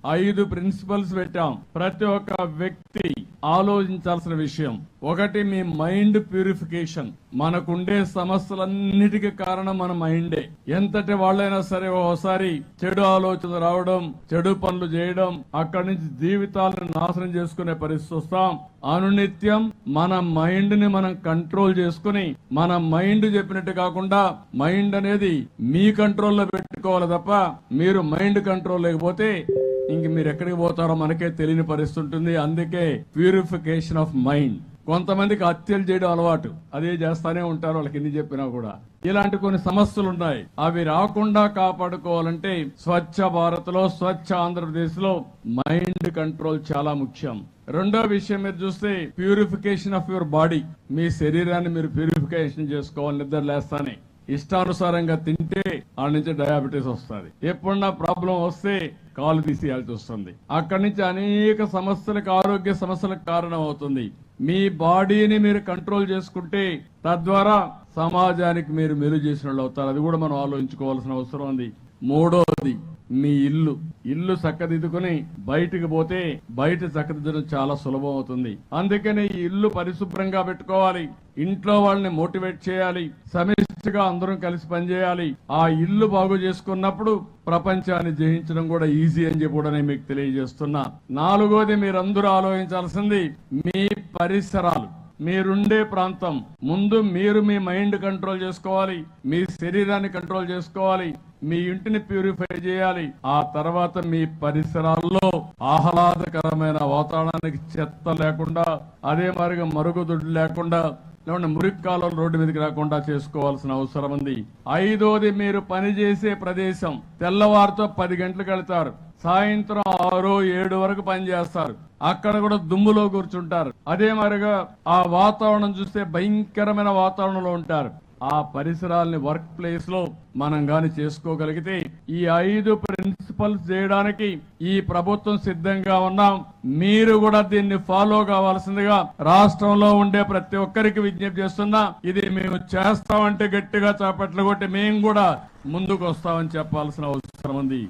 5 principles పెట్టాం. ప్రతి ఒక్క వ్యక్తి ఆలోచించాల్సిన విషయం ఒకటి, మీ మైండ్ ప్యూరిఫికేషన్. మనకుండే సమస్యలన్నిటికీ కారణం మన మైండే. ఎంతటి వాళ్ళైనా సరే ఒకసారి చెడు ఆలోచన రావడం, చెడు పనులు చేయడం, అక్కడి నుంచి జీవితాలను నాశనం చేసుకునే పరిస్థితి వస్తాం. అనునిత్యం మన మైండ్ ని మనం కంట్రోల్ చేసుకుని, మన మైండ్ చెప్పినట్టు కాకుండా మైండ్ అనేది మీ కంట్రోల్లో పెట్టుకోవాలి తప్ప మీరు మైండ్ కంట్రోల్ లేకపోతే ఇంక మీరు ఎక్కడికి పోతారో మనకే తెలియని పరిస్థితి ఉంటుంది. అందుకే ప్యూరిఫికేషన్ ఆఫ్ మైండ్. కొంతమందికి హత్యలు చేయడం అలవాటు, అదే చేస్తానే ఉంటారు, వాళ్ళకి ఎన్ని చెప్పినా కూడా. ఇలాంటి కొన్ని సమస్యలు ఉన్నాయి. అవి రాకుండా కాపాడుకోవాలంటే స్వచ్ఛ భారత్ లో, స్వచ్ఛ ఆంధ్రప్రదేశ్ లో మైండ్ కంట్రోల్ చాలా ముఖ్యం. రెండో విషయం మీరు చూస్తే ప్యూరిఫికేషన్ ఆఫ్ యువర్ బాడీ. మీ శరీరాన్ని మీరు ప్యూరిఫికేషన్ చేసుకోవాలి. నిద్ర లేస్తానే ఇష్టానుసారంగా తింటే ఆ నుంచి డయాబెటీస్ వస్తుంది. ఎప్పుడన్నా ప్రాబ్లం వస్తే కాలు తీసేయాల్సి వస్తుంది. అక్కడి నుంచి అనేక సమస్యలకు, ఆరోగ్య సమస్యలకు కారణం అవుతుంది. మీ బాడీని మీరు కంట్రోల్ చేసుకుంటే తద్వారా సమాజానికి మీరు మేలు చేసిన వాళ్ళు అవుతారు. అది కూడా మనం ఆలోచించుకోవాల్సిన అవసరం ఉంది. మూడోది, మీ ఇల్లు చక్కదిద్దుకుని బయటికి పోతే బయట చక్కదిద్దడం చాలా సులభం అవుతుంది. అందుకని ఈ ఇల్లు పరిశుభ్రంగా పెట్టుకోవాలి. ఇంట్లో వాళ్ళని మోటివేట్ చేయాలి. సమిష్టిగా అందరం కలిసి పనిచేయాలి. ఆ ఇల్లు బాగు చేసుకున్నప్పుడు ప్రపంచాన్ని జయించడం కూడా ఈజీ అని చెప్పి కూడా నేను మీకు తెలియజేస్తున్నా. నాలుగోది, మీరందరూ ఆలోచించాల్సింది మీ పరిసరాలు, మీరుండే ప్రాంతం. ముందు మీరు మీ మైండ్ కంట్రోల్ చేసుకోవాలి, మీ శరీరాన్ని కంట్రోల్ చేసుకోవాలి, మీ ఇంటిని ప్యూరిఫై చేయాలి. ఆ తర్వాత మీ పరిసరాల్లో ఆహ్లాదకరమైన వాతావరణానికి చెత్త లేకుండా, అదే మరిగా మరుగుదొడ్లు లేకుండా, మురికి కాలువలు రోడ్డు మీదకి రాకుండా చేసుకోవాల్సిన అవసరం ఉంది. ఐదోది, మీరు పనిచేసే ప్రదేశం. తెల్లవారితో 10 గంటలకు వెళ్తారు, సాయంత్రం 6, 7 వరకు పనిచేస్తారు. అక్కడ కూడా దుమ్ములో కూర్చుంటారు. అదే మరిగా ఆ వాతావరణం చూస్తే భయంకరమైన వాతావరణంలో ఉంటారు. ఆ పరిసరాల్ని వర్క్ ప్లేస్ లో మనం గాని చేసుకోగలిగితే ఈ 5 ప్రిన్సిపల్స్ చేయడానికి ఈ ప్రభుత్వం సిద్ధంగా ఉన్నాం. మీరు కూడా దీన్ని ఫాలో కావాల్సిందిగా రాష్ట్రంలో ఉండే ప్రతి ఒక్కరికి విజ్ఞప్తి చేస్తున్నా. ఇది మేము చేస్తామంటే గట్టిగా చప్పట్లు కొట్టి మేము కూడా ముందుకు వస్తామని చెప్పాల్సిన అవసరం ఉంది.